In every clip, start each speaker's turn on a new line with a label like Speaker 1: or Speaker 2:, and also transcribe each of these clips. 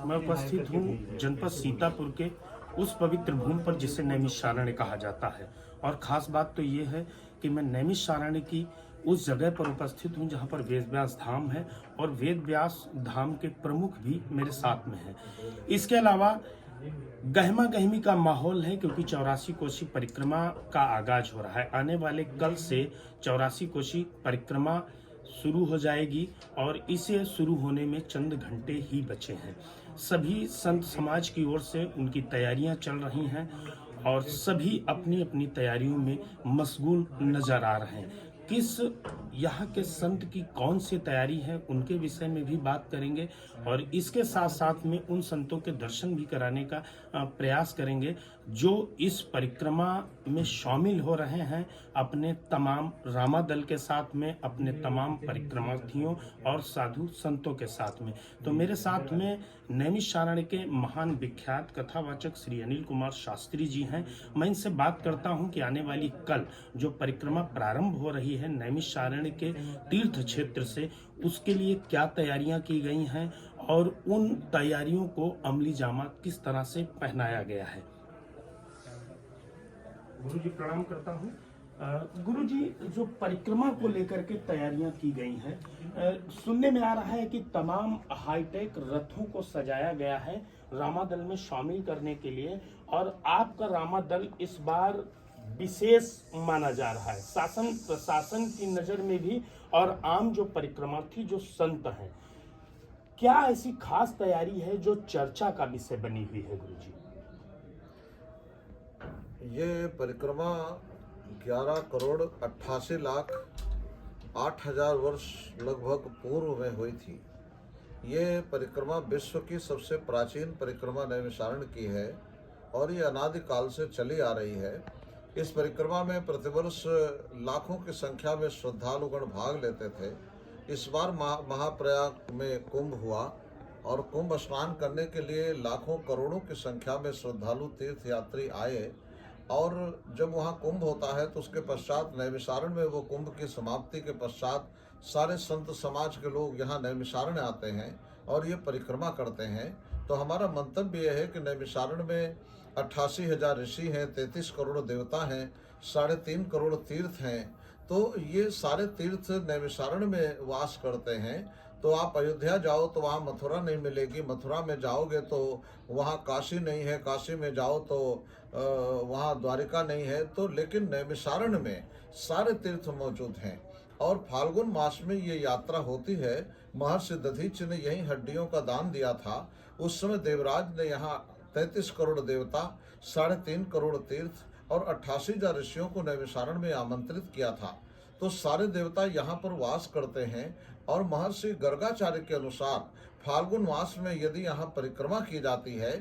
Speaker 1: मैं उपस्थित हूँ जनपद सीतापुर के उस पवित्र भूमि पर जिसे नैमिषारण्य कहा जाता है। और ख़ास बात तो ये है कि मैं नैमिषारण्य की उस जगह पर उपस्थित हूँ जहाँ पर वेद व्यास धाम है और वेद व्यास धाम के प्रमुख भी मेरे साथ में हैं। इसके अलावा गहमा गहमी का माहौल है क्योंकि 84 कोसी परिक्रमा का आगाज हो रहा है। आने वाले कल से 84 कोसी परिक्रमा शुरू हो जाएगी और इसे शुरू होने में चंद घंटे ही बचे हैं। सभी संत समाज की ओर से उनकी तैयारियां चल रही हैं और सभी अपनी अपनी तैयारियों में मशगूल नजर आ रहे हैं। किस यहाँ के संत की कौन सी तैयारी है उनके विषय में भी बात करेंगे और इसके साथ साथ में उन संतों के दर्शन भी कराने का प्रयास करेंगे जो इस परिक्रमा में शामिल हो रहे हैं अपने तमाम रामा दल के साथ में, अपने तमाम परिक्रमार्थियों और साधु संतों के साथ में। तो मेरे साथ में नैमिषारण्य के महान विख्यात कथावाचक श्री अनिल कुमार शास्त्री जी हैं। मैं इनसे बात करता हूं कि आने वाली कल जो परिक्रमा प्रारंभ हो रही है नैमिषारण्य के तीर्थ क्षेत्र से, उसके लिए क्या तैयारियां की गई हैं और उन तैयारियों को अमली जामा किस तरह से पहनाया गया है। गुरु जी प्रणाम करता हूँ। गुरु जी, जो परिक्रमा को लेकर के तैयारियां की गई हैं, सुनने में आ रहा है कि तमाम हाईटेक रथों को सजाया गया है रामा दल में शामिल करने के लिए और आपका रामा दल इस बार विशेष माना जा रहा है शासन प्रशासन की नजर में भी और आम जो परिक्रमार्थी जो संत हैं। क्या ऐसी खास तैयारी है जो चर्चा का विषय बनी हुई है गुरु जी?
Speaker 2: ये परिक्रमा 11 करोड़ 88 लाख 8,000 वर्ष लगभग पूर्व में हुई थी। ये परिक्रमा विश्व की सबसे प्राचीन परिक्रमा नैमिषारण्य की है और ये अनादिकाल से चली आ रही है। इस परिक्रमा में प्रतिवर्ष लाखों की संख्या में श्रद्धालुगण भाग लेते थे। इस बार महाप्रयाग में कुंभ हुआ और कुंभ स्नान करने के लिए लाखों करोड़ों की संख्या में श्रद्धालु तीर्थ यात्री आए और जब वहाँ कुंभ होता है तो उसके पश्चात नैमिषारण्य में वो कुंभ की समाप्ति के पश्चात सारे संत समाज के लोग यहाँ नैमिषारण्य आते हैं और ये परिक्रमा करते हैं। तो हमारा मंतव्य ये है कि नैमिषारण्य में 88,000 ऋषि हैं, 33 करोड़ देवता हैं, 3.5 करोड़ तीर्थ हैं। तो ये सारे तीर्थ नैमिषारण्य में वास करते हैं। तो आप अयोध्या जाओ तो वहाँ मथुरा नहीं मिलेगी, मथुरा में जाओगे तो वहाँ काशी नहीं है, काशी में जाओ तो वहाँ द्वारिका नहीं है। तो लेकिन नैमिषारण्य में सारे तीर्थ मौजूद हैं और फाल्गुन मास में ये यात्रा होती है। महर्षि दधीच ने यही हड्डियों का दान दिया था। उस समय देवराज ने यहाँ 33 करोड़ देवता, 3.5 करोड़ तीर्थ और 88,000 ऋषियों को नैमिषारण्य में आमंत्रित किया था। तो सारे देवता यहाँ पर वास करते हैं और महर्षि गर्गाचार्य के अनुसार फाल्गुन मास में यदि यहाँ परिक्रमा की जाती है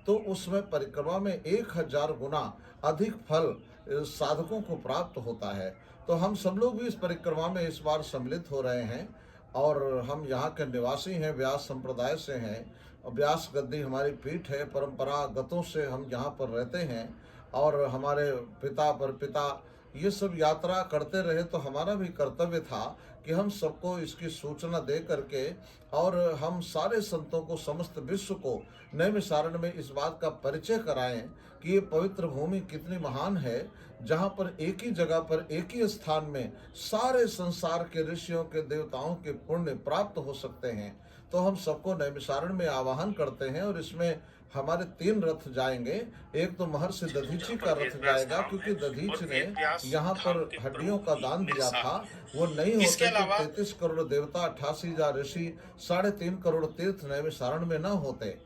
Speaker 2: तो उसमें परिक्रमा में 1000 गुना अधिक फल साधकों को प्राप्त होता है। तो हम सब लोग भी इस परिक्रमा में इस बार सम्मिलित हो रहे हैं और हम यहाँ के निवासी हैं, व्यास संप्रदाय से हैं। व्यास गद्दी हमारी पीठ है, परंपरागतों से हम यहाँ पर रहते हैं और हमारे पिता परपिता ये सब यात्रा करते रहे। तो हमारा भी कर्तव्य था कि हम सबको इसकी सूचना दे करके और हम सारे संतों को, समस्त विश्व को नैमिषारण्य में इस बात का परिचय कराएं कि ये पवित्र भूमि कितनी महान है, जहाँ पर एक ही जगह पर एक ही स्थान में सारे संसार के ऋषियों के देवताओं के पुण्य प्राप्त हो सकते हैं। तो हम सबको नैमिषारण्य में आवाहन करते हैं और इसमें हमारे 3 रथ जाएंगे। एक तो महर्षि दधीची का रथ जाएगा क्योंकि दधीच ने यहाँ पर हड्डियों का दान दिया था। वो नहीं होते तो 33 करोड़ देवता, 88,000 ऋषि, 3.5 करोड़ तीर्थ नैमिषारण्य में न होते।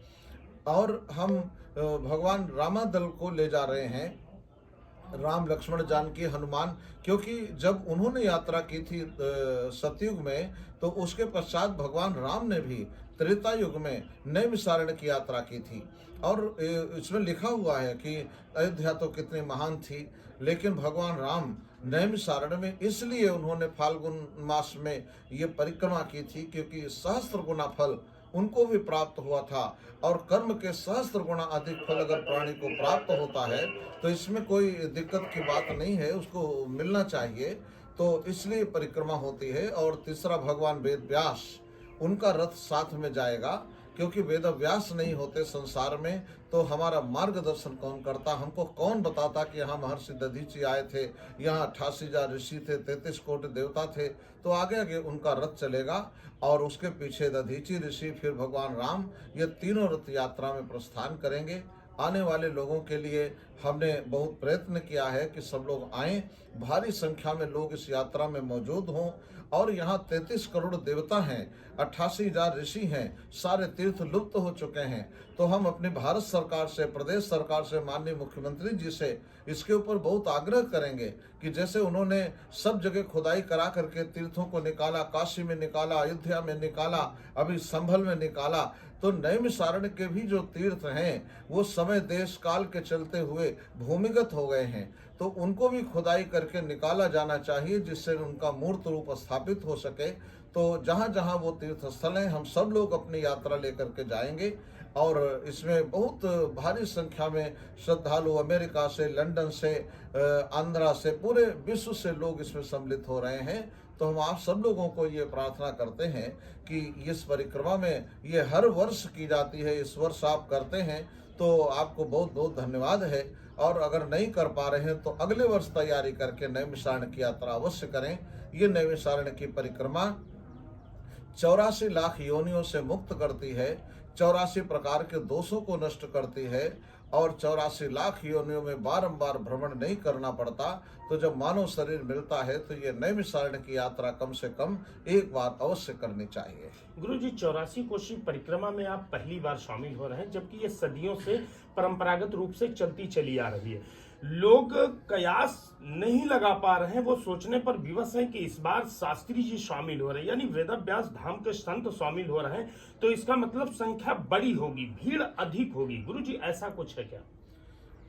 Speaker 2: और हम भगवान रामा दल को ले जा रहे हैं, राम लक्ष्मण जानकी हनुमान, क्योंकि जब उन्होंने यात्रा की थी सतयुग में तो उसके पश्चात भगवान राम ने भी त्रेता युग में नैमिषारण्य की यात्रा की थी। और इसमें लिखा हुआ है कि अयोध्या तो कितनी महान थी, लेकिन भगवान राम नैमिषारण्य में इसलिए उन्होंने फाल्गुन मास में ये परिक्रमा की थी क्योंकि सहस्त्र गुना फल उनको भी प्राप्त हुआ था और कर्म के सहस्त्र गुना अधिक फल अगर प्राणी को प्राप्त होता है तो इसमें कोई दिक्कत की बात नहीं है, उसको मिलना चाहिए। तो इसलिए परिक्रमा होती है। और तीसरा भगवान वेद व्यास, उनका रथ साथ में जाएगा क्योंकि वेद व्यास नहीं होते संसार में तो हमारा मार्गदर्शन कौन करता, हमको कौन बताता कि यहाँ महर्षि दधीची आए थे, यहाँ 88,000 ऋषि थे, 33 कोटि देवता थे। तो आगे आगे उनका रथ चलेगा और उसके पीछे दधीची ऋषि, फिर भगवान राम, ये तीनों रथ यात्रा में प्रस्थान करेंगे। आने वाले लोगों के लिए हमने बहुत प्रयत्न किया है कि सब लोग आएं, भारी संख्या में लोग इस यात्रा में मौजूद हों। और यहाँ 33 करोड़ देवता हैं, 88,000 ऋषि हैं, सारे तीर्थ लुप्त हो चुके हैं। तो हम अपनी भारत सरकार से, प्रदेश सरकार से, माननीय मुख्यमंत्री जी से इसके ऊपर बहुत आग्रह करेंगे कि जैसे उन्होंने सब जगह खुदाई करा करके तीर्थों को निकाला, काशी में निकाला, अयोध्या में निकाला, अभी संभल में निकाला, तो नैमिषारण्य के भी जो तीर्थ हैं वो समय देश काल के चलते हुए भूमिगत हो गए हैं। तो उनको भी खुदाई करके निकाला जाना चाहिए, जिससे उनका मूर्त रूप स्थापित हो सके। तो जहाँ जहाँ वो तीर्थ स्थल हैं, हम सब लोग अपनी यात्रा लेकर के जाएंगे और इसमें बहुत भारी संख्या में श्रद्धालु अमेरिका से, लंदन से, आंध्रा से, पूरे विश्व से लोग इसमें सम्मिलित हो रहे हैं। तो हम आप सब लोगों को ये प्रार्थना करते हैं कि इस परिक्रमा में, ये हर वर्ष की जाती है, इस वर्ष आप करते हैं तो आपको बहुत बहुत धन्यवाद है। और अगर नहीं कर पा रहे हैं तो अगले वर्ष तैयारी करके नैमिषारण्य की यात्रा अवश्य करें। ये नैमिषारण्य की परिक्रमा 84 लाख योनियों से मुक्त करती है, 84 प्रकार के दोषों को नष्ट करती है और 84 लाख योनियों में बारंबार भ्रमण नहीं करना पड़ता। तो जब मानव शरीर मिलता है तो ये नैमिषारण्य की यात्रा कम से कम एक बार अवश्य करनी चाहिए।
Speaker 1: गुरुजी, 84 कोशी परिक्रमा में आप पहली बार शामिल हो रहे हैं, जबकि ये सदियों से परंपरागत रूप से चलती चली आ रही है। लोग कयास नहीं लगा पा रहे हैं, वो सोचने पर विवश हैं कि इस बार शास्त्री जी शामिल हो रहे हैं, यानी वेदव्यास धाम के संत शामिल हो रहे हैं, तो इसका मतलब संख्या बड़ी होगी, भीड़ अधिक होगी। गुरुजी, ऐसा कुछ है क्या?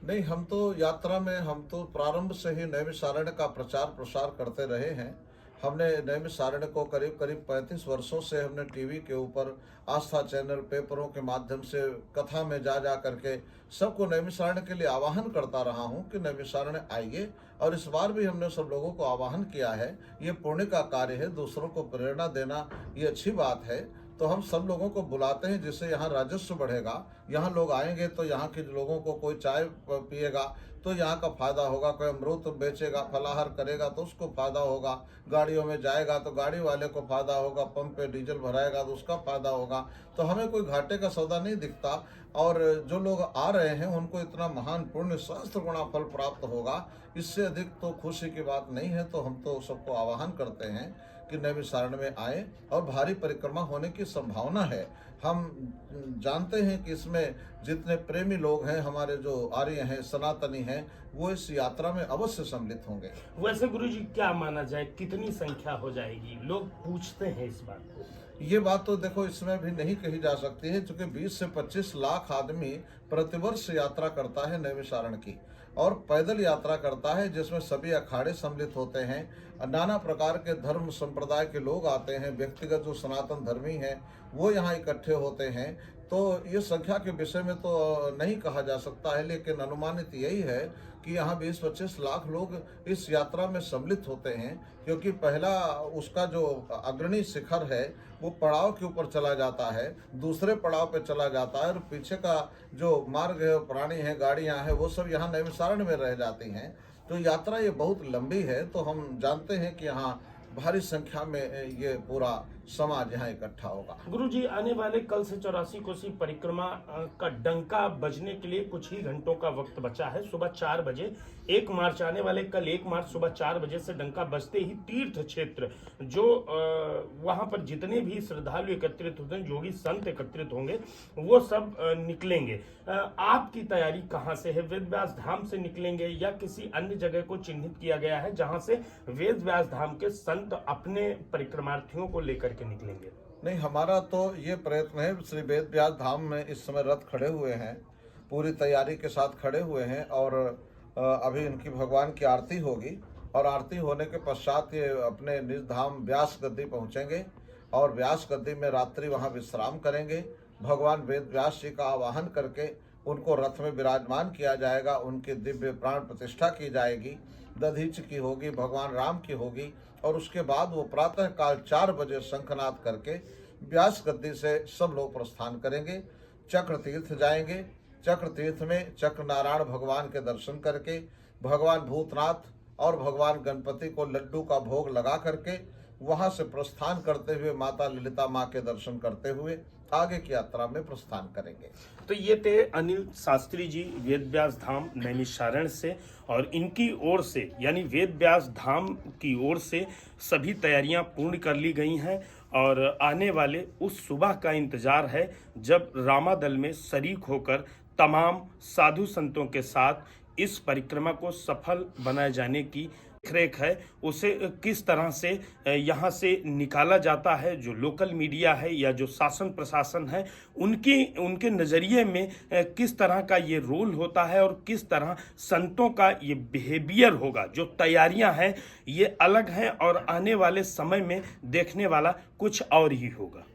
Speaker 2: नहीं, हम तो यात्रा में, हम तो प्रारंभ से ही नैमिषारण्य का प्रचार प्रसार करते रहे हैं। हमने नैमिषारण्य को करीब करीब 35 वर्षों से हमने टीवी के ऊपर, आस्था चैनल, पेपरों के माध्यम से, कथा में जा जा करके सबको नैमिषारण्य के लिए आह्वान करता रहा हूं कि नैमिषारण्य आइए। और इस बार भी हमने सब लोगों को आह्वान किया है। ये पुण्य का कार्य है, दूसरों को प्रेरणा देना ये अच्छी बात है। तो हम सब लोगों को बुलाते हैं, जिससे यहाँ राजस्व बढ़ेगा। यहाँ लोग आएंगे तो यहाँ के लोगों को, कोई चाय पिएगा तो यहाँ का फायदा होगा, कोई अमृत बेचेगा, फलाहार करेगा तो उसको फायदा होगा, गाड़ियों में जाएगा तो गाड़ी वाले को फायदा होगा, पंप पे डीजल भराएगा तो उसका फायदा होगा। तो हमें कोई घाटे का सौदा नहीं दिखता। और जो लोग आ रहे हैं उनको इतना महान पुण्य सहस्त्र गुणा फल प्राप्त होगा, इससे अधिक तो खुशी की बात नहीं है। तो हम तो सबको आह्वान करते हैं कि नैमिषारण्य में आए, और भारी परिक्रमा होने की संभावना है। हम जानते हैं कि इसमें जितने प्रेमी लोग हैं, हमारे जो आर्य हैं, सनातनी हैं, वो इस यात्रा में अवश्य सम्मिलित होंगे।
Speaker 1: वैसे गुरुजी, क्या माना जाए, कितनी संख्या हो जाएगी? लोग पूछते हैं इस बात को।
Speaker 2: ये बात तो देखो इसमें भी नहीं कही जा सकती है, क्योंकि 20 से 25 लाख आदमी प्रतिवर्ष यात्रा करता है नैमिषारण्य की, और पैदल यात्रा करता है, जिसमें सभी अखाड़े सम्मिलित होते हैं, नाना प्रकार के धर्म संप्रदाय के लोग आते हैं, व्यक्तिगत जो सनातन धर्मी हैं वो यहाँ इकट्ठे होते हैं। तो ये संख्या के विषय में तो नहीं कहा जा सकता है, लेकिन अनुमानित यही है कि यहाँ 20-25 लाख लोग इस यात्रा में सम्मिलित होते हैं, क्योंकि पहला उसका जो अग्रणी शिखर है वो पड़ाव के ऊपर चला जाता है, दूसरे पड़ाव पे चला जाता है, और पीछे का जो मार्ग है, प्राणी है, गाड़ियाँ हैं, वो सब यहाँ नैमिषारण्य में रह जाती हैं। तो यात्रा ये बहुत लंबी है। तो हम जानते हैं कि यहाँ भारी संख्या में ये पूरा समाज यहाँ इकट्ठा होगा।
Speaker 1: गुरुजी, आने वाले कल से 84 कोसी परिक्रमा का डंका बजने के लिए कुछ ही घंटों का वक्त बचा है। सुबह 4 बजे 1 मार्च आने वाले, कल 1 मार्च सुबह 4 बजे से डंका बजते ही तीर्थ क्षेत्र जो वहां पर जितने भी श्रद्धालु एकत्रित होते हैं, योगी संत एकत्रित होंगे, वो सब निकलेंगे। आपकी तैयारी कहाँ से है? वेद व्यास धाम से निकलेंगे या किसी अन्य जगह को चिन्हित किया गया है जहां से वेद व्यास धाम के संत अपने परिक्रमार्थियों को लेकर के निकलेंगे?
Speaker 2: नहीं, हमारा तो ये प्रयत्न है, श्री वेद व्यास धाम में इस समय रथ खड़े हुए हैं, पूरी तैयारी के साथ खड़े हुए हैं, और अभी इनकी भगवान की आरती होगी, और आरती होने के पश्चात ये अपने निज धाम व्यास गद्दी पहुंचेंगे, और व्यास गद्दी में रात्रि वहां विश्राम करेंगे। भगवान वेद व्यास जी का आवाहन करके उनको रथ में विराजमान किया जाएगा, उनकी दिव्य प्राण प्रतिष्ठा की जाएगी, दधीच की होगी, भगवान राम की होगी, और उसके बाद वो प्रातः काल 4 बजे शंखनाद करके व्यास गद्दी से सब लोग प्रस्थान करेंगे। चक्र तीर्थ जाएंगे। चक्र तीर्थ में चक्र नारायण भगवान के दर्शन करके भगवान भूतनाथ और भगवान गणपति को लड्डू का भोग लगा करके वहां से प्रस्थान करते हुए माता ललिता माँ के दर्शन करते हुए आगे की यात्रा में प्रस्थान करेंगे।
Speaker 1: तो ये थे अनिल शास्त्री जी वेद व्यास धाम नैमिषारण्य से, और इनकी ओर से यानी वेद व्यास धाम की ओर से सभी तैयारियां पूर्ण कर ली गई हैं और आने वाले उस सुबह का इंतजार है जब रामादल में शरीक होकर तमाम साधु संतों के साथ इस परिक्रमा को सफल बनाए जाने की देखरेख है, उसे किस तरह से यहाँ से निकाला जाता है। जो लोकल मीडिया है या जो शासन प्रशासन है उनके नज़रिए में किस तरह का ये रोल होता है और किस तरह संतों का ये बिहेवियर होगा। जो तैयारियां हैं ये अलग हैं और आने वाले समय में देखने वाला कुछ और ही होगा।